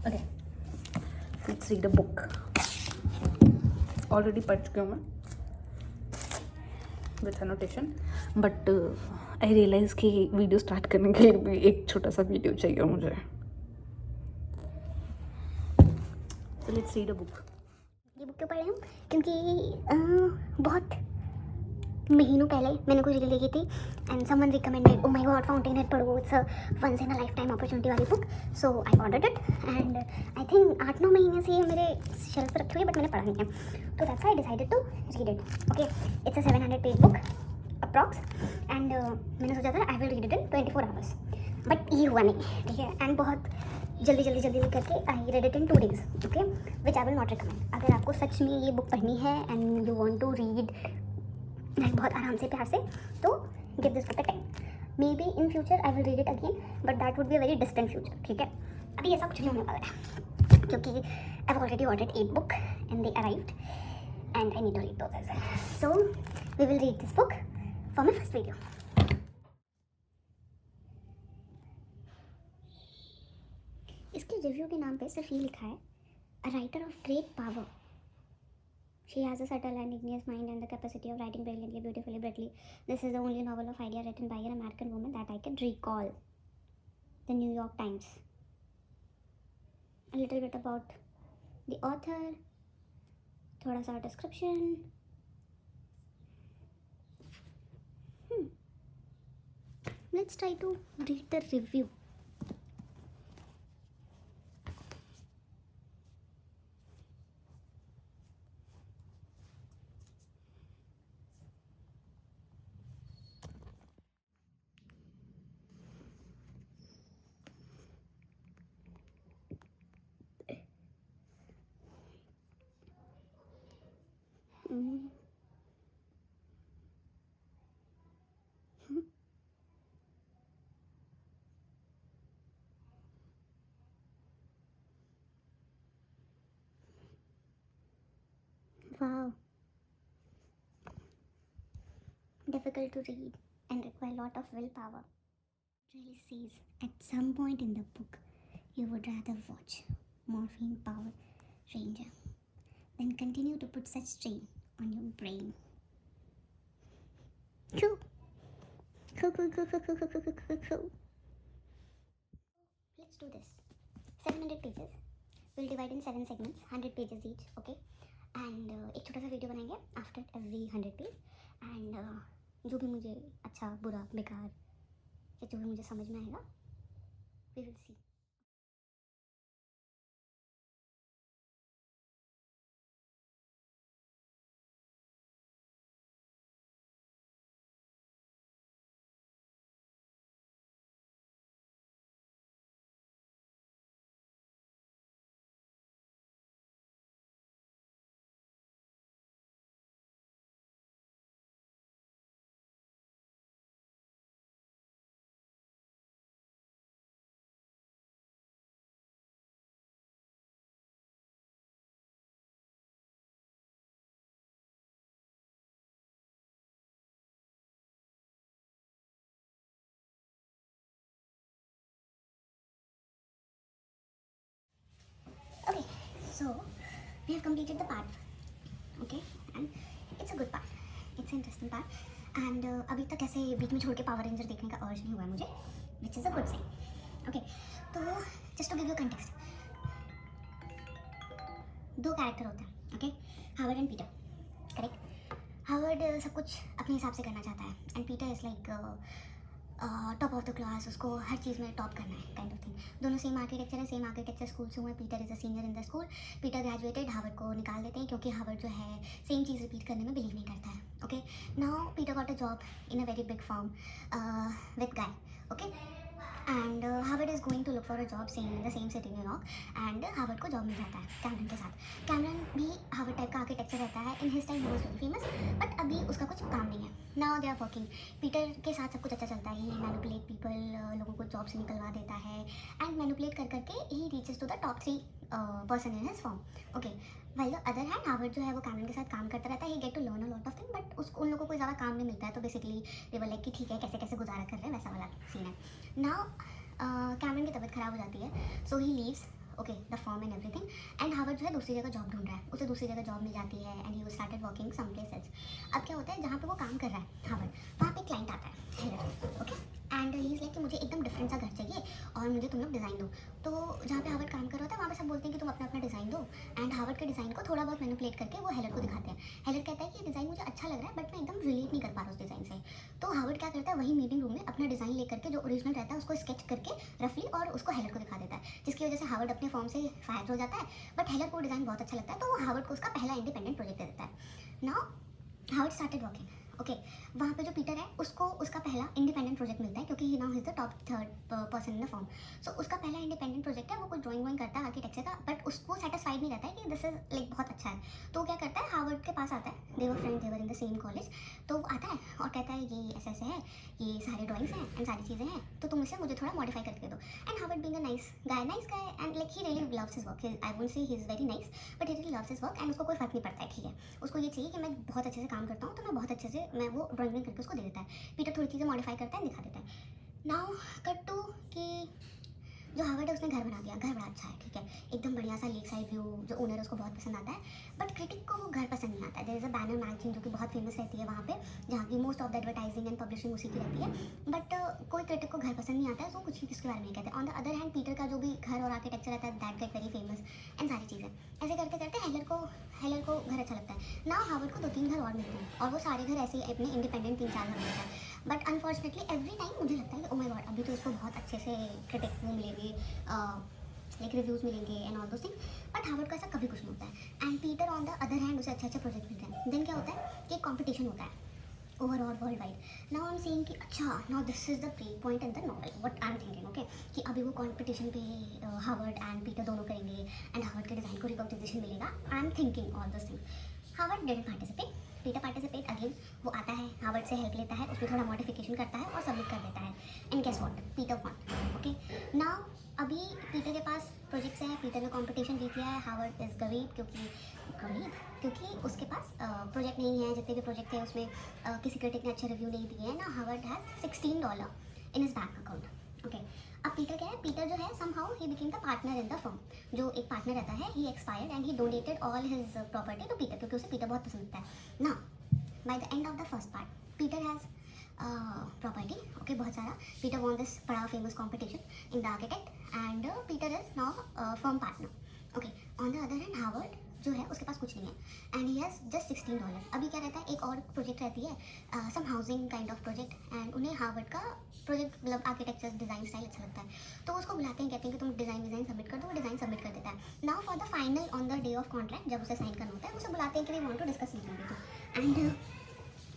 Okay, let's read a book. Already पढ़ चुकी हूँ मैं with annotation, but I realize कि वीडियो स्टार्ट करने के लिए भी एक छोटा सा वीडियो चाहिए मुझे. So let's read a book. ये बुक क्यों पढ़ रही हूँ? क्योंकि बहुत महीनों पहले मैंने कोई रील देखी थी and someone recommended, oh my God Fountainhead पढ़ो, it's a once in a lifetime opportunity वाली book. So I ordered it and I think 8-9 महीने से ये मेरे शेल्फ पर रखी हुई है, बट मैंने पढ़ा नहीं है. तो that's why I decided to read it. Okay, it's a 700 page book approx and मैंने सोचा था I will read it in 24 hours, but ये हुआ नहीं. ठीक है, एंड बहुत जल्दी करके I read it in 2 days. Okay, which I will not recommend. अगर आपको सच में ये बुक पढ़नी है and you want to read like बहुत आराम से प्यार से, तो give this book a time. May be in future I will read it again, but that would be a very distant future. ठीक है, अभी ऐसा कुछ नहीं होने वाला है क्योंकि I have already ordered 8 book and they arrived and I need to read those as well. So we will read this book for my first video. इसके रिव्यू के नाम पे सिर्फ ये लिखा है, a writer of great power. She has a subtle and ingenious mind and the capacity of writing brilliantly, beautifully, brightly. This is the only novel of idea written by an American woman that I can recall. The New York Times. A little bit about the author. थोड़ा सा description. Let's try to read the review. Wow. Difficult to read and require a lot of willpower. It really says at some point in the book you would rather watch Morphine Power Ranger than continue to put such strain on your brain. Cool. Cool. Let's do this. 700 pages. We'll divide in 7 segments, 100 pages each, okay? And एक छोटा सा video बनाएंगे after every 100 page. And जो भी मुझे अच्छा बुरा बेकार या जो भी मुझे समझ में आएगा, we will see. Okay, so we have completed the part 1, okay, and it's a good part, it's an interesting part. And अभी तक ऐसे बीच में छोड़ के पावर रेंजर देखने का अर्ज नहीं हुआ है मुझे, which is a good thing. Okay, तो just to give you context, 2 character होते हैं, okay, Howard and Peter, correct. Howard सब कुछ अपने हिसाब से करना चाहता है and Peter is like top of the class, उसको हर चीज़ में टॉप करना है, काइंड ऑफ थिंग. दोनों सेम आर्किटेक्चर है, सेम आर्किटेक्चर स्कूल से हुए. Peter is a senior in the school. Peter graduated, Howard को निकाल देते हैं क्योंकि हावर्ड जो है सेम चीज़ रिपीट करने में बिलीव नहीं करता है. Okay, now Peter got a job in a very big firm with Guy, okay, and Howard Harvard is going to look for a job same in the same city New York and Harvard को job मिल जाता है Cameron के साथ। Cameron भी Harvard type का architecture रहता है, in his time he was very famous, but अभी उसका कुछ काम नहीं है। Now they are working, Peter के साथ सब कुछ अच्छा चलता है, ही मैनिपुलेट पीपल, लोगों को जॉब से निकलवा देता है एंड मैनिपुलेट कर करके ही reaches to the top 3 person in his firm. Okay, well the other hand Harvard जो है वो कैमरन के साथ काम करता रहता है, he get to learn a lot of thing, but उसको उन लोगों को ज़्यादा काम नहीं मिलता है, तो बेसिकली दे वर लाइक कि ठीक है कैसे कैसे गुजारा कर रहे हैं, वैसा वाला सीन है। नाउ कैमरन की तबीयत ख़राब हो जाती है, so he leaves okay the firm and everything, and Howard जो है दूसरी जगह जॉब ढूंढ रहा है, उसे दूसरी जगह जॉब मिल जाती है and he started working some place else. अब क्या होता है, जहाँ पे वो काम कर रहा है हार्वर्ड, वहाँ पे क्लाइंट आता है हेलर, okay, and he is like कि मुझे एकदम डिफरेंट सा घर चाहिए और मुझे तुम लोग डिज़ाइन दो। तो जहाँ पे हार्वर्ड काम कर रहा होता है वहाँ पे सब बोलते हैं कि तुम अपना अपना डिज़ाइन दो, एंड हार्वर्ड के डिज़ाइन को थोड़ा बहुत मैनिपुलेट करके वो हेलर को दिखाते हैं। हेलर कहता है कि डिज़ाइन मुझे अच्छा लग रहा है बट मैं एकदम रिलेट नहीं कर पा रहा उस डिज़ाइन से। तो हार्वर्ड क्या करता है, वही मीटिंग रूम में अपना डिज़ाइन लेकर के जो ओरिजिनल रहता है उसको स्केच करके रफली और उसको हेलर को दिखा देता है, जिसकी वजह से हार्वर्ड अपने फॉर्म से फायर हो जाता है। बट हेलर को डिज़ाइन बहुत अच्छा लगता है, तो वो हार्वर्ड को उसका पहला इंडिपेंडेंट प्रोजेक्ट दे देता है। Now Harvard started working, okay, वहाँ पे जो पीटर है उसको उसका पहला इंडिपेंडेंट प्रोजेक्ट मिलता है, क्योंकि he now is the top 3rd person in the firm. So उसका पहला इंडिपेंडेंट प्रोजेक्ट है, वो कुछ ड्राइंग वाइंग करता है आर्किटेक्चर का, बट उसको सेटिस्फाइड नहीं रहता है कि दिस इज लाइक बहुत अच्छा है। तो वो क्या करता है, हार्वर्ड के पास आता है, they were friend, they were in the same college, तो वो आता है और कहता है ये ऐसे ऐसे है, ये सारे ड्राइंग्स हैं एंड सारी चीज़ें हैं, तो तुम इसे मुझे थोड़ा मॉडिफाई करके दो। And Harvard being a nice guy and like he really loves his work, I won't say he is very nice but he really loves his work, and उसको कोई फर्क नहीं पड़ता है, ठीक है, उसको ये चाहिए कि मैं बहुत अच्छे से काम करता हूँ, तो मैं बहुत अच्छे से मैं वो ड्राइंग करके उसको दे देता है। पीटर थोड़ी चीज़ें मॉडिफाई करता है, दिखा देता है। नाउ कट टू कि जो हार्वर्ड है उसने घर बना दिया, घर बड़ा अच्छा है, ठीक है, एकदम बढ़िया सा लेक साइड व्यू, जो ओनर है उसको बहुत पसंद आता है, बट क्रिटिक को वो घर पसंद नहीं आता है। There is a banner magazine जो कि बहुत फेमस रहती है वहाँ पे, जहाँ की most of the advertising and publishing उसी की रहती है, बट कोई क्रिटिक को घर पसंद नहीं आता है, तो कुछ भी इसके बारे में नहीं कहते। On the other hand Peter का जो भी घर और आर्किटेक्चर रहता है that get very famous and सारी चीज़ें ऐसे करते करते हेलर को घर अच्छा लगता है। ना हार्वर्ड को 2-3 घर और मिलते हैं और वो सारे घर ऐसे ही अपने इंडिपेंडेंट 3-4 घर मिलता है, बट अनफॉर्चुनेटली एवरी टाइम मुझे लगता है कि ओ माय गॉड अभी तो उसको बहुत अच्छे से क्रिटिक वो मिलेंगे, लाइक रिव्यूज़ मिलेंगे and all those things, but Harvard का ऐसा कभी कुछ नहीं होता है। And Peter on the other hand उसे अच्छे अच्छे प्रोजेक्ट मिलते हैं। देन क्या होता है कि कॉम्पिटिशन होता है overall world wide. Now I am saying कि अच्छा now this is the break point in the novel what I am thinking, okay, कि अभी वो कॉम्पिटिशन पे हार्वर्ड एंड पीटर दोनों करेंगे एंड हार्वर्ड के डिज़ाइन को रिकॉग्निशन मिलेगा। आई am thinking all this thing. Harvard didn't participate, Peter participate again, वो आता है हार्वर्ड से हेल्प लेता है, उसमें थोड़ा मॉडिफिकेशन करता है और सबमिट कर देता है, and guess what, Peter won, okay. Now अभी पीटर के पास प्रोजेक्ट्स हैं, पीटर ने कंपटीशन जीत लिया है, हार्वर्ड इज़ गरीब क्योंकि उसके पास प्रोजेक्ट नहीं है, जितने भी प्रोजेक्ट थे उसमें किसी क्रिटिक ने अच्छे रिव्यू नहीं दिए हैं ना। Harvard has $16 in his bank account, okay. अब पीटर क्या है, पीटर जो है somehow he became the partner in the firm, जो एक पार्टनर रहता है, he expired and he donated all his property to Peter, क्योंकि उसे पीटर बहुत पसंद आता है ना। By the end of the first part Peter has property, okay, बहुत सारा। पीटर वॉन दिस बड़ा famous competition in the architect and Peter is now firm partner, okay. On the other hand Harvard जो है उसके पास कुछ नहीं है and he has just $16। अभी क्या रहता है, एक और प्रोजेक्ट रहती है some housing kind of project, and उन्हें हार्वर्ड का प्रोजेक्ट मतलब आर्किटेक्चर डिज़ाइन स्टाइल अच्छा लगता है, तो उसको बुलाते हैं, कहते हैं कि तुम डिज़ाइन सबमिट कर दो, वो डिज़ाइन सबमिट कर देता है। Now for the final on the day of contract, जब उसे साइन करना होता है, उसे बुलाते हैं कि we want to discuss something, and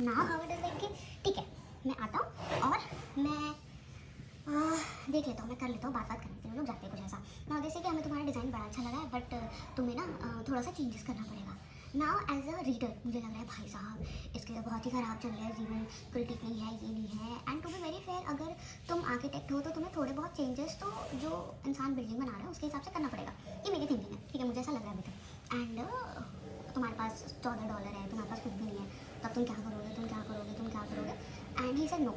now Harvard is like कि ठीक है मैं आता हूँ और मैं देख लेता हूँ, मैं कर लेता हूँ, बात करने के लिए लोग जाते हैं कुछ ऐसा ना, जैसे कि हमें तुम्हारा डिज़ाइन बड़ा अच्छा लगा है बट तुम्हें ना थोड़ा सा चेंजेस करना पड़ेगा। ना एज अ रीडर मुझे लग रहा है भाई साहब इसके तो बहुत ही ख़राब चल रहा है जीवन, क्रिटिक नहीं है, ये नहीं है, and to be very fair अगर तुम आर्किटेक्ट हो तो तुम्हें थोड़े बहुत चेंजेस तो जो इंसान बिल्डिंग बना रहा है उसके हिसाब से करना पड़ेगा, ये मेरी थिंकिंग है, ठीक है, मुझे ऐसा लग रहा है अभी तक। एंड तुम्हारे पास $14 है, तुम्हारे पास कुछ भी नहीं है, तब तुम क्या करोगे, and he said no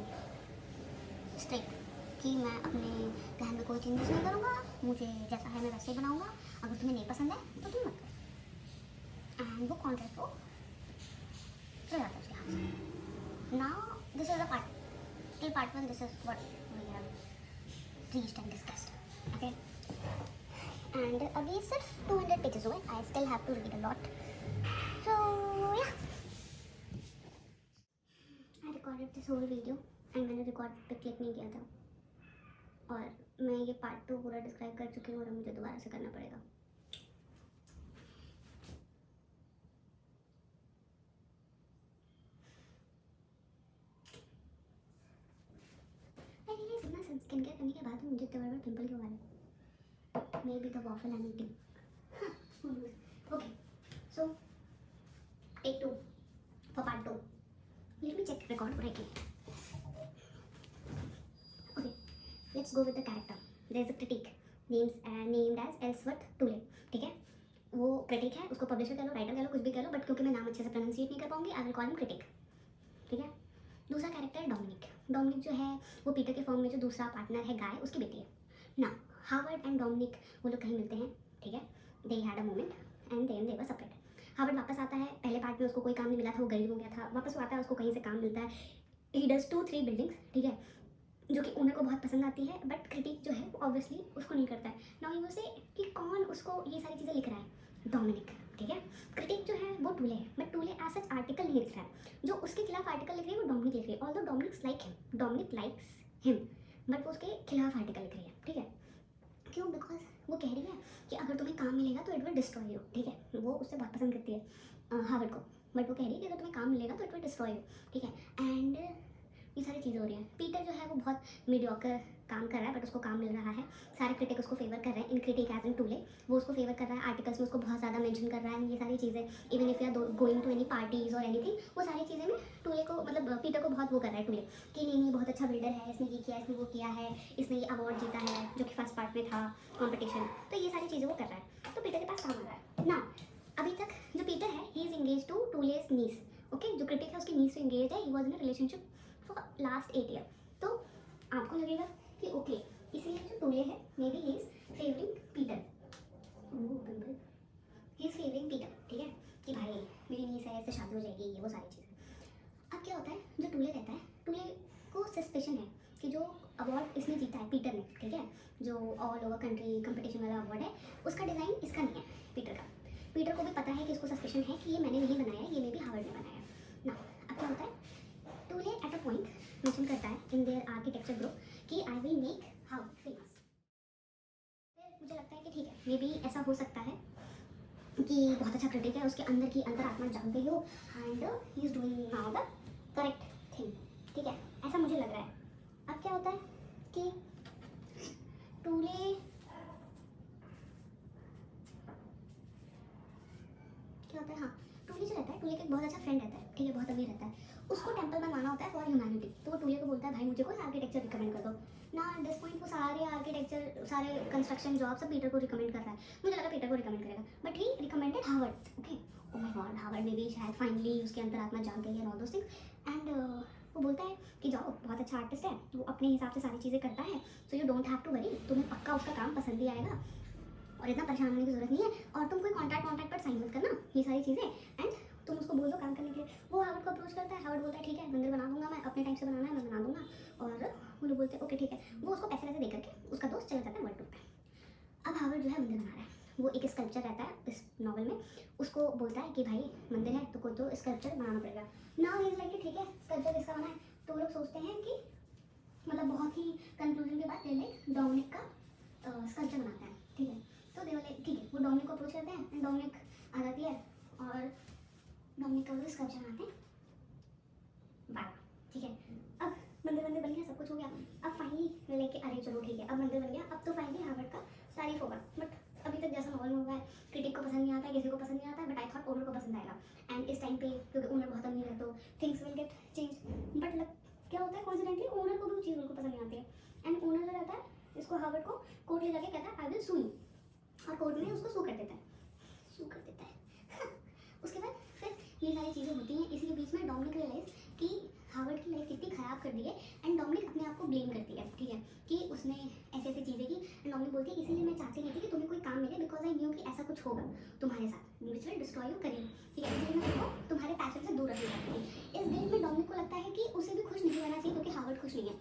straight कि मैं अपने प्लान में कोई चेंजेस नहीं करूँगा, मुझे जैसा है मैं वैसे ही बनाऊँगा, अगर तुम्हें नहीं पसंद है तो तुम मत करो, एंड वो कॉन्ट्रैक्ट को चला जाता है उसके हाथ से। Now this is the part till part 1, this is what we have reached and discussed, okay. And अभी सिर्फ 200 पेजेस हुए, I still have to read a lot, so yeah I recorded this whole video and मैंने record पे click नहीं किया था, और मैं ये पार्ट 2 पूरा डिस्क्राइब कर चुकी हूँ और मुझे दोबारा से करना पड़ेगा। मैं रियलाइज अपना सनस्क्रीन स्किन केयर करने के बाद मुझे इतने बड़े पिंपल क्यों आ रहे? Maybe the waffle I am eating. Okay, so take 2 for part 2। Let me check record correctly. Okay, let's go with the character. There is a critic named as Ellsworth Toole. ठीक है, वो critic है, उसको publisher कह लो, writer कह लो, कुछ भी कह लो, बट क्योंकि मैं नाम अच्छे से प्रोनाउंसिएट नहीं कर पाऊंगी, I will call him critic. ठीक है, दूसरा कैरेक्टर है डोमिनिक। डोमिनिक जो है वो पीटर के फॉर्म में जो दूसरा पार्टनर है गाय, उसकी बेटी है ना। हावर्ड एंड डोमिनिक वो लोग कहीं मिलते हैं, ठीक है, they had a moment and then they were separate. Howard वापस आता है, पहले पार्ट में उसको कोई काम नहीं मिला था, वो गरीब हो गया था, वापस वो आता है, उसको कहीं से काम मिलता है, ही डज 2-3 बिल्डिंग्स, ठीक है, जो कि ओनर को बहुत पसंद आती है, बट क्रिटिक जो है वो ऑब्वियसली उसको नहीं करता है। नाउ यू विल से कि कौन उसको ये सारी चीज़ें लिख रहा है? डोमिनिक। ठीक है, क्रिटिक जो है वो टूले है, बट टूले एज सच आर्टिकल नहीं लिख रहा है, जो उसके खिलाफ आर्टिकल लिख रही है वो डोमिनिक लिख रही है। Although Dominique likes him, but वो उसके खिलाफ आर्टिकल लिख रही है। ठीक है, क्यों? बिकॉज वो कह रही है कि अगर तुम्हें काम मिलेगा तो इट विल डिस्ट्रॉय यू। ठीक है, वो उससे बहुत पसंद करती है हावर्ड को, बट वो कह रही है कि अगर तुम्हें काम मिलेगा तो इट विल डिस्ट्रॉय यू। ठीक है, एंड ये सारी चीज़ें हो रही हैं। पीटर जो है वो बहुत मीडियोकर काम कर रहा है, बट उसको काम मिल रहा है, सारे क्रिटिक उसको फेवर कर रहे हैं, इन क्रिटिक एज इन टूले वो उसको फेवर कर रहा है, आर्टिकल्स में उसको बहुत ज़्यादा मेंशन कर रहा है, ये सारी चीज़ें। Even if you are going to any parties और एनीथिंग, वो सारी चीज़ें में टूले को, मतलब पीटर को बहुत वो कर रहा है टूले, कि नहीं बहुत अच्छा बिल्डर है, इसने ये किया, इसने वो किया है, इसने ये अवार्ड जीता है, जो कि फर्स्ट पार्ट में था कॉम्पिटिशन, तो ये सारी चीज़ें वो कर रहा है, तो पीटर के पास काम आ रहा है ना। अभी तक जो पीटर है he is engage to Toohey's niece. Okay, जो क्रिटिक है उसकी नीस से इंगेज है, he was in a relationship for last 8 year. तो आपको लगेगा कि ओके, इसलिए जो टूले है maybe he is favoring Peter, he is favoring Peter. ठीक है, कि भाई मेरी नीस है, इससे शादी हो जाएगी, ये वो सारी चीज़ें। अब क्या होता है, जो टूले रहता है, टूले को सस्पेशन है कि जो अवार्ड इसने जीता है पीटर ने, ठीक है, जो ऑल ओवर कंट्री कंपटीशन वाला अवार्ड है, उसका डिज़ाइन इसका नहीं है, पीटर का। पीटर को भी पता है कि इसको सस्पेशन है कि ये मैंने नहीं बनाया है, ये मे बी हावर्ड ने बनाया ना। अब क्या होता है, Toohey at a point mention करता है इन देयर आर्किटेक्चर ग्रुप कि I will make Howard famous. मुझे लगता है कि ठीक है, मे बी ऐसा हो सकता है कि बहुत अच्छा क्रिटिक है, उसके अंदर की अंतरात्मा जाग गई हो and he is doing now the correct thing. ठीक है, ऐसा मुझे लग रहा है। अब क्या होता है कि टूले क्या होता है, हाँ, टूले जो रहता है, टूले का एक बहुत अच्छा फ्रेंड रहता है, ठीक है, बहुत अमीर रहता है, उसको टेंपल बनवाना होता है फॉर ह्यूमैनिटी। तो वो टूले को बोलता है भाई मुझे कोई आर्किटेक्चर रिकमेंड कर दो ना। एट दिस पॉइंट वो सारे आर्किटेक्चर, सारे कंस्ट्रक्शन जॉब सब पीटर को रिकमेंड कर रहा है। मुझे लगा पीटर को रिकमेंड करेगा, but he recommended Howard. Okay, oh my god, Howard में भी शायद फाइनली उसके अंतरात्मा जाग गई है, ऑल दोस थिंग्स। एंड वो बोलता है कि जाओ, बहुत अच्छा आर्टिस्ट है, वो अपने हिसाब से सारी चीज़ें करता है, so you don't have to worry, तुम्हें पक्का उसका काम पसंद ही आएगा और इतना परेशान होने की जरूरत नहीं है, और तुम कोई कॉन्ट्रैक्ट पर साइन मत करना, ये सारी चीज़ें, एंड तुम उसको बोल दो काम करने के लिए। वो हावर्ड को अप्रोच करता है, हावर्ड बोलता है ठीक है, मंदिर बना दूंगा मैं, अपने टाइम से बनाना है मैं बना दूंगा, और वो लोग बोलते हैं ओके ठीक है। वो उसको पैसे वैसे दे करके उसका दोस्त चला जाता है वर्ल्ड टूर पे। अब हावर्ड जो है मंदिर बना रहा है, वो एक स्कल्पचर रहता है इस नॉवल में, उसको बोलता है कि भाई मंदिर है तो कोई तो स्कल्पचर बनाना पड़ेगा। नाउ इज लाइक ठीक है, स्कल्पचर किसका बना है, तो वो लोग सोचते हैं कि मतलब बहुत ही कंक्लूजन के बाद लाइक डोमिनिक का स्कल्पचर बनाते हैं। ठीक है, तो दे वाले ठीक है, वो डोमिनिक को अप्रोच करते हैं एंड डोमिनिक आ जाती है और डोमिनिक का वो स्कल्पचर बनाते हैं। वाह, ठीक है, अब मंदिर बन गया, सब कुछ हो गया। अब फाइनली लेके अरे चलो ठीक है, अब मंदिर बन गया, अब तो फाइनली हावर्ड का तारीफ होगा। बट अभी तक जैसा नॉवल में हुआ है, क्रिटिक को पसंद नहीं आता है, किसी को पसंद नहीं आता है, बट आई थॉट ओनर को पसंद आएगा। एंड इस टाइम पे क्योंकि ओनर बहुत अमीर है तो things will get change. But क्या होता है, कोइंसिडेंटली ओनर को भी वो चीज़ उनको पसंद नहीं आती है, एंड ओनर जो रहता है इसको हावर्ड को कोर्ट ले जाके कहता है आई विल सू यू, और कोर्ट में उसको सू कर देता है। उसके बाद फिर ये सारी चीज़ें होती हैं। इसी के बीच में डोमिनिक रियलाइज कि हावर्ड की लाइफ कितनी ख़राब कर दी है, एंड डोमिनिक अपने आप को ब्लेम करती है, ठीक है, कि उसने ऐसे ऐसी चीज़ें की। एंड डोमिनिक बोलती है इसीलिए मैं चाहती नहीं थी कि तुम्हें कोई काम मिले, बिकॉज आई न्यू कि ऐसा कुछ होगा तुम्हारे साथ which will destroy your career. ठीक है, इसलिए मैं तुमको तुम्हारे पैशन से दूर रखना चाहती थी। इस गिल्ट में डोमिनिक को लगता है कि उसे भी खुश नहीं रहना चाहिए क्योंकि हावर्ड खुश नहीं है,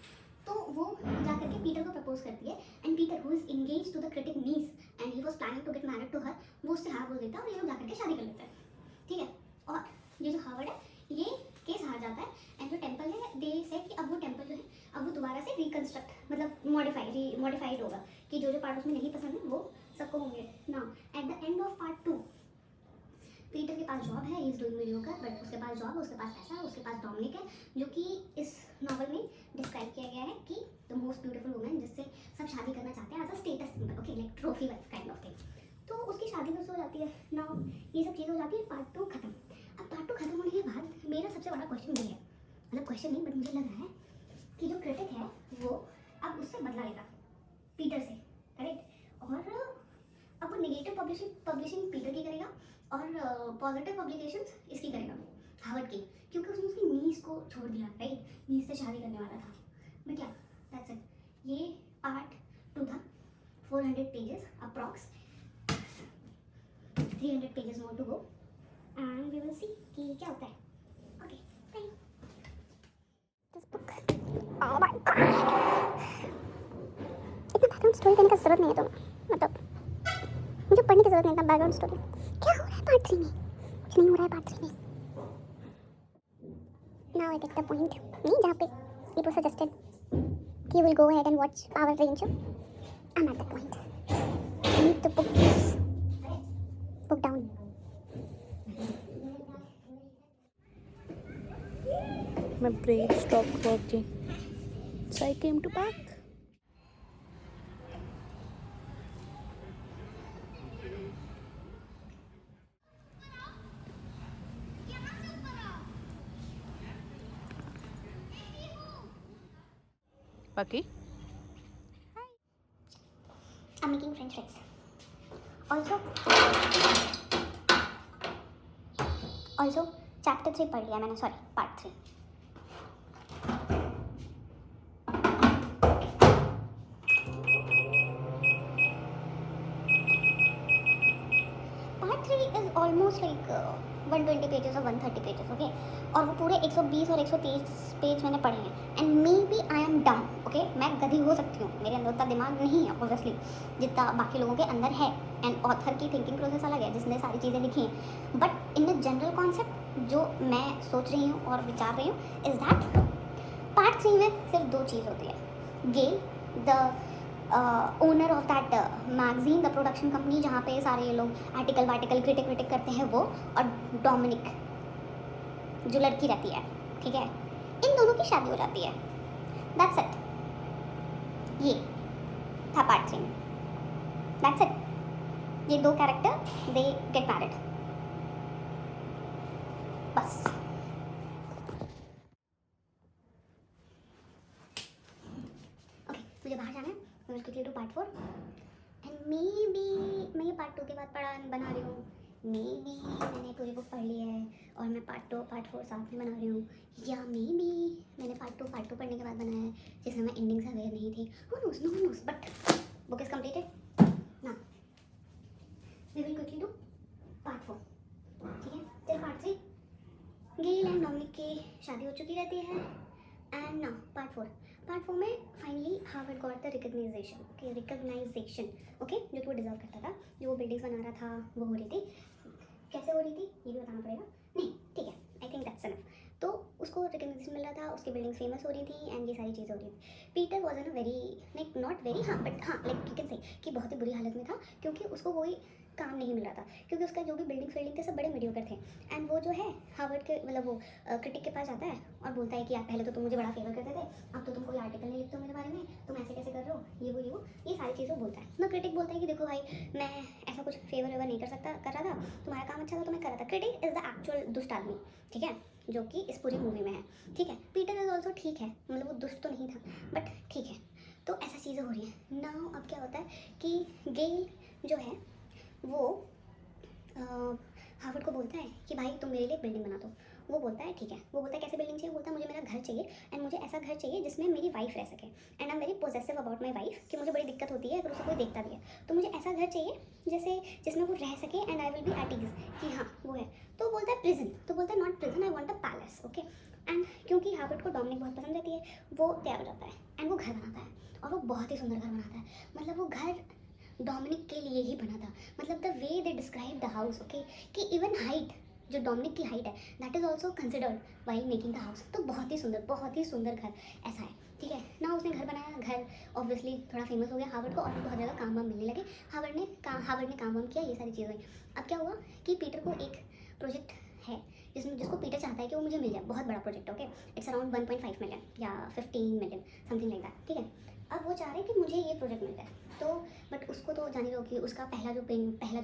तो वो जाकर के पीटर को प्रपोज करती है। And Peter who is engage to the critic niece and he was planning to get married to her, वो उससे हाँ बोल देता है और ये लोग जाकर के शादी कर लेते हैं। ठीक है, और ये जो हावर्ड है ये केस हार जाता है, एंड जो टेंपल है दे से कि अब वो टेंपल जो है अब वो दोबारा से रिकंस्ट्रक्ट मतलब मॉडिफाइड होगा, कि जो जो पार्ट उसमें नहीं पसंद है वो सबको होंगे ना। At the end of part 2 Peter के पास जॉब है, he is doing mediocre, but उसके पास जॉब है, उसके पास पैसा है, उसके पास डोमिनिक है, जो कि इस नॉवल में डिस्क्राइब किया गया है कि द मोस्ट ब्यूटीफुल वुमन जिस सब शादी करना चाहते हैं as a status symbol, okay, like trophy wife kind of thing. तो उसकी शादी भी उससे हो जाती है ना, ये सब चीज़ हो जाती है। पार्ट 2 खत्म। अब पार्ट 2 खत्म होने के बाद मेरा सबसे बड़ा क्वेश्चन ये है, मतलब क्वेश्चन नहीं बट मुझे लग रहा है कि जो क्रिटिक है वो अब उससे बदला लेगा पीटर से, करेक्ट। और अब वो नेगेटिव पब्लिशिंग पीटर की करेगा और पॉजिटिव पब्लिकेशंस इसकी करेगा, हार्वर्ड की, क्योंकि उसने उसकी नीस को छोड़ दिया, राइट। नीस से शादी करने वाला था, बट या दैट्स इट। ये पार्ट 2 था, 400 pages approx, 300 pages more to go and we will see कि क्या होता है। Okay, bye. This book, oh my god, इतना बैकग्राउंड स्टोरी देने का जरूरत नहीं है। तो मतलब मुझे पढ़ने की जरूरत नहीं है इतना बैकग्राउंड स्टोरी। क्या हो रहा है पार्ट 3 में? कुछ नहीं हो रहा है पार्ट 3 में। Now I get the point. नहीं, जहाँ पे इट वाज सजेस्टेड कि will go ahead and watch Power Ranger, I am at the point. I need to put this book down. My brain stopped working, so I came to back. Paki? I'm making French fries. Also chapter 3 पढ़ लिया मैंने, sorry part 3। Part 3 is almost like 120 pages और 130 pages, okay. और वो पूरे 120 और 130 page मैंने पढ़े हैं and maybe I am dumb, okay. मैं गधी हो सकती हूँ, मेरे अंदर उतना दिमाग नहीं है ऑब्वियसली जितना बाकी लोगों के अंदर है, एंड ऑथर की थिंकिंग प्रोसेस अलग है जिसने सारी चीज़ें लिखी हैं। But in the general concept जो मैं सोच रही हूँ और विचार रही हूँ इज़ दैट पार्ट 3 में सिर्फ 2 चीज़ होती है। Gail the owner of that magazine, the production company जहाँ पे सारे ये लोग आर्टिकल वार्टिकल क्रिटिक विटिक करते हैं, वो, और डोमिनिक जो लड़की रहती है, ठीक है, इन दोनों की शादी हो जाती है। That's it. ये था पार्ट 3 में, दैट्स इट। ये 2 कैरेक्टर दे गेट मैरिड, बस। ओके, मुझे बाहर जाना है, मैं quickly to part 4 and maybe मैं ये पार्ट 2 के बाद बना रही हूँ। मे बी मैंने पूरी बुक पढ़ ली है और मैं पार्ट 4 साथ में बना रही हूँ, या मे बी मैंने पार्ट 2 पढ़ने के बाद बनाया है जिसमें मैं एंडिंग से अवेयर नहीं थी। Who knows, but book is completed ना। We will quickly do part 4, ठीक है। फिर पार्ट 3 गेल एंड डोमिनिक की शादी हो चुकी रहती है एंड ना पार्ट 4 में finally Harvard got the recognisation, okay, जो कि वो डिजर्व करता था। जो वो बिल्डिंग्स बना रहा था वो हो रही थी, कैसे हो रही थी ये भी बताना पड़ेगा, नहीं ठीक है, आई थिंक दैट्स इनफ। तो उसको रिकग्नाइजेशन मिल रहा था, उसकी बिल्डिंग्स फेमस हो रही थी एंड ये सारी चीज़ें हो रही थी। Peter was in a very like not very, हाँ बट हाँ लाइक यू कैन से कि बहुत ही बुरी हालत में था, क्योंकि उसको कोई काम नहीं मिल रहा था, क्योंकि उसका जो भी बिल्डिंग थे सब बड़े मीडियोकर थे। एंड वो जो है हार्वर्ड के मतलब वो क्रिटिक के पास जाता है और बोलता है कि यार पहले तो तुम मुझे बड़ा फेवर करते थे, अब तो तुम कोई आर्टिकल नहीं लिखते हो मेरे बारे में, तुम ऐसे कैसे कर रहे हो, ये सारी चीज़ें बोलता है ना। क्रिटिक बोलता है कि देखो भाई, मैं ऐसा कुछ फेवर वेवर नहीं कर रहा था, तुम्हारा काम अच्छा था तो मैं कर रहा था। क्रिटिक इज़ द एक्चुअल दुष्ट आदमी, ठीक है, जो कि इस पूरी मूवी में है, ठीक है। पीटर इज ऑल्सो ठीक है, मतलब वो दुष्ट तो नहीं था बट ठीक है। तो ऐसा चीज़ें हो रही हैं नाउ। अब क्या होता है कि गेल जो है वो हार्वर्ड को बोलता है कि भाई तुम मेरे लिए बिल्डिंग बना दो। वो बोलता है ठीक है। वो बोलता है कैसे बिल्डिंग चाहिए, बोलता है मुझे मेरा घर चाहिए एंड मुझे ऐसा घर चाहिए जिसमें मेरी वाइफ रह सके and I am very possessive about my wife, कि मुझे बड़ी दिक्कत होती है अगर उसे कोई देखता भी है, तो मुझे ऐसा घर चाहिए जैसे जिसमें वो रह सके and I will be at ease कि हाँ वो है। तो बोलता है प्रिजन, तो बोलता है not prison, I want a palace, okay. And क्योंकि हार्वर्ड को डोमिनिक बहुत पसंद रहती है, वो तैयार हो जाता है एंड वो घर बनाता है और वो बहुत ही सुंदर घर बनाता है। मतलब वो घर डोमिनिक के लिए ही बना था, मतलब the way they describe the house, okay, कि इवन हाइट जो डोमिनिक की हाइट है that is also considered while making the house. तो बहुत ही सुंदर घर ऐसा है, ठीक है ना। उसने घर बनाया, घर ऑब्वियसली थोड़ा फेमस हो गया हार्वर्ड को और भी बहुत ज़्यादा काम वाम मिलने लगे। हार्वर्ड ने काम वाम किया, ये सारी चीज़ें हुई। अब क्या हुआ कि पीटर को एक प्रोजेक्ट है जिसको पीटर चाहता है कि वो मुझे मिल जाए, बहुत बड़ा project, okay. It's around 1.5 million या 15 मिलियन समथिंग लाइक दैट, ठीक है। अब वो चाह रहे कि मुझे ये प्रोजेक्ट मिल जाए, तो बट उसको तो जान ही रहो कि उसका पहला जो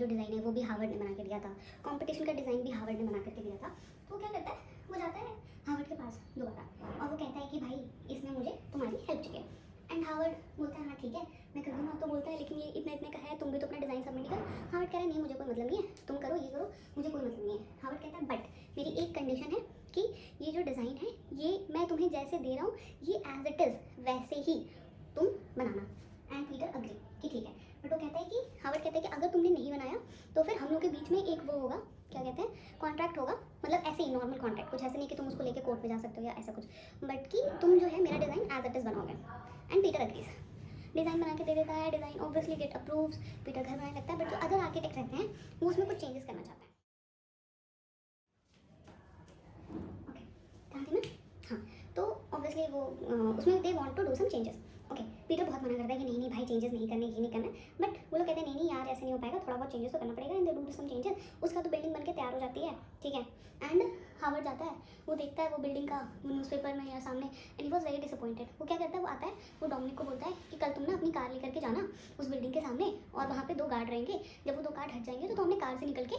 डिज़ाइन है वो भी हार्वर्ड ने बना के दिया था, कंपटीशन का डिज़ाइन भी हार्वर्ड ने बना करके दिया था। तो वो क्या करता है, वो जाता है हार्वर्ड के पास दोबारा और वो कहता है कि भाई इसमें मुझे तुम्हारी हेल्प चाहिए। एंड हार्वर्ड बोलता है हाँ ठीक है मैं कर दूँगा। तो बोलता है लेकिन ये इतने इतने का है, तुम भी तो अपना डिज़ाइन सबमिट करो। हार्वर्ड कह रहा है नहीं मुझे कोई मतलब नहीं है, तुम करो ये करो, मुझे कोई मतलब नहीं है। हार्वर्ड कहता है बट मेरी एक कंडीशन है कि ये जो डिज़ाइन है ये मैं तुम्हें जैसे दे रहा हूँ ये एज इट इज़ वैसे ही तुम बनाना। एंड पीटर अग्री कि ठीक है। बट वो कहता है कि हार्वर्ड कहता है कि अगर तुमने नहीं बनाया तो फिर हम लोग के बीच में एक वो होगा, क्या कहते हैं, कॉन्ट्रैक्ट होगा, मतलब ऐसे ही नॉर्मल कॉन्ट्रैक्ट, कुछ ऐसे नहीं कि तुम उसको लेके कोर्ट पे जा सकते हो या ऐसा कुछ, बट कि तुम जो है मेरा डिज़ाइन एज इट इज़ बनाओगे। एंड पीटर अग्रीज, डिज़ाइन बना के दे देता है। Design obviously get approves, Peter घर बनाने लगता है। बट जो अदर आर्किटेक्ट रहते हैं वो उसमें कुछ चेंजेस करना चाहते हैं। ओके कहाँ थी मैं? हाँ, तो ऑब्वियसली वो उसमें they want to do some changes. Okay, Peter बहुत मना करता है कि नहीं नहीं भाई चेंजेस नहीं करने, ये नहीं करना। बट वो लोग कहते हैं नहीं नहीं यार ऐसे नहीं हो पाएगा, थोड़ा बहुत चेंजेस तो करना पड़ेगा। And they do some changes, उसका तो बिल्डिंग बन के तैयार हो जाती है, ठीक है। एंड हार्वर्ड जाता है, वो देखता है वो बिल्डिंग का न्यूज़पेपर में या सामने, and he was very disappointed. वो क्या करता है, वो आता है, वो डोमिनिक को बोलता है कि कल तुम ना अपनी कार लेकर के जाना उस बिल्डिंग के सामने, और वहाँ पे 2 गार्ड रहेंगे। जब वो 2 गार्ड हट जाएंगे तो तुम अपने कार से निकल के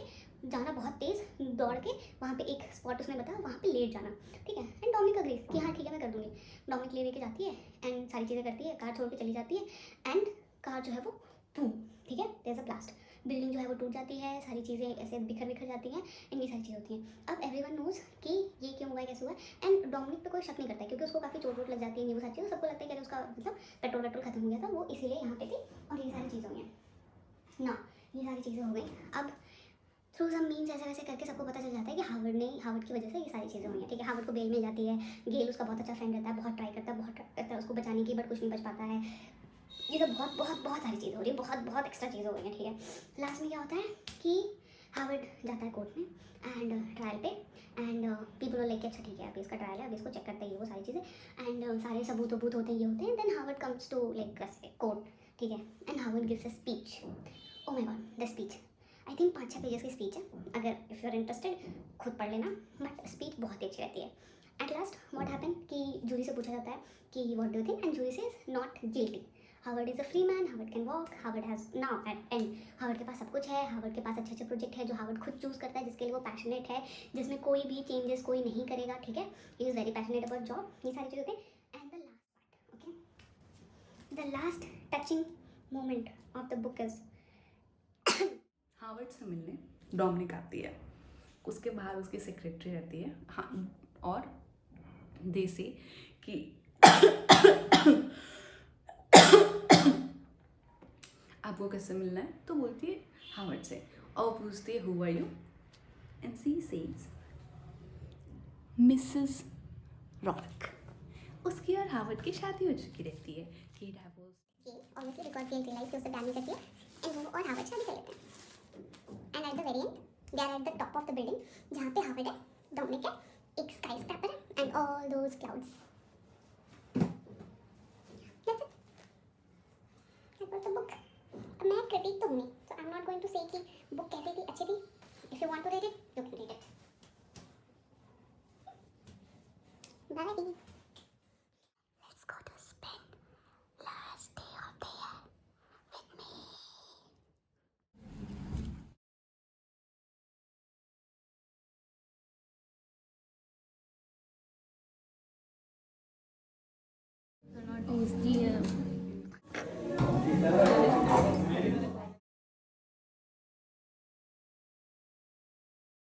जाना, बहुत तेज़ दौड़ के वहाँ पे एक स्पॉट उसने बताया, वहाँ पे लेट जाना, ठीक है। एंड डोमिनिक अग्री कि हाँ ठीक है मैं कर दूँगी। डोमिनिक लेके जाती है एंड सारी चीज़ें करती है, कार छोड़ के चली जाती है। एंड कार जो है वो बूम, ठीक है, there is a blast, building जो है वो टूट जाती है, सारी चीज़ें ऐसे बिखर बिखर जाती हैं, एंड ये सारी चीज़ें होती हैं। अब एवरीवन नोज कि ये क्यों हुआ है, कैसे हुआ है। एंड डोमिनिक पे कोई शक नहीं करता है क्योंकि उसको काफ़ी चोट वोट लग जाती है, ये वो सारी चीज़ें, सबको लगता है कि उसका मतलब पेट्रोल खत्म हो गया था, वो इसीलिए यहाँ पे थी, और ये सारी चीज़ें हुई हैं ना, ये सारी चीज़ें हो गई। अब थ्रू सम मीन्स ऐसे वैसे करके सबको पता चल जाता है कि हार्वर्ड की वजह से ये सारी चीज़ें हुई हैं, ठीक है। हार्वर्ड को बेल मिल जाती है, गेल उसका बहुत अच्छा फ्रेंड रहता है, बहुत ट्राई करता है उसको बचाने की, बट कुछ नहीं बच पाता है। ये सब बहुत बहुत बहुत सारी चीज़ें हो रही है, बहुत बहुत एक्स्ट्रा चीज़ें हो रही हैं, ठीक है। लास्ट में क्या होता है कि हार्वर्ड जाता है कोर्ट में एंड ट्रायल पे, एंड पीपल को लेके अच्छा ठीक है अभी इसका ट्रायल है, अभी इसको चेक करते हैं, ये वो सारी चीज़ें, एंड सारे सबूत वबूत होते हैं, ये होते हैं। Then Harvard comes to like court, ठीक है। And Harvard gives a speech. Oh my god, the speech I think 5-6 pages की स्पीच है, अगर इफ़ यू आर इंटरेस्टेड खुद पढ़ लेना, बट स्पीच बहुत ही अच्छी रहती है। एट लास्ट व्हाट हैपन कि जूरी से पूछा जाता है कि what do you think, and jury says not guilty. Harvard is a free man, Harvard can walk, Harvard has now at end, Harvard के पास सब कुछ है, हार्वर्ड के पास अच्छे अच्छे प्रोजेक्ट है जो हार्वर्ड खुद चूज़ करता है, जिसके लिए वो पैशनेट है, जिसमें कोई भी चेंजेस कोई नहीं करेगा, ठीक है। He is very passionate about job, ये सारी चीज़ें होती हैं। And the last part, okay, the last touching moment of the book is Harvard से मिलने डोमिनिक आती है, उसके बाहर उसकी सेक्रेटरी रहती है, हाँ, और दे से कि आपको किससे मिलना है, तो बोलती है हार्वर्ड से, और पूछती है who are you, and she says Mrs Roark. उसकी और हार्वर्ड की शादी हो चुकी रहती है, he divorce, obviously because Gail realize कि उससे प्यार नहीं करती है, एंड वो और हार्वर्ड शादी कर लेते हैं। And at the very end they are at the top of the building जहाँ पे हार्वर्ड है, डोमिनिक है, एक स्काई स्क्रैपर है, and all those clouds. That's it, that was the book. अब मैं क्रिटिक तो हूँ नहीं, so I am not going to say कि बुक कैसी थी, अच्छी थी। If you want to read it you can read it. Bye. Let's go to spend last day of the year with me. not tasty है।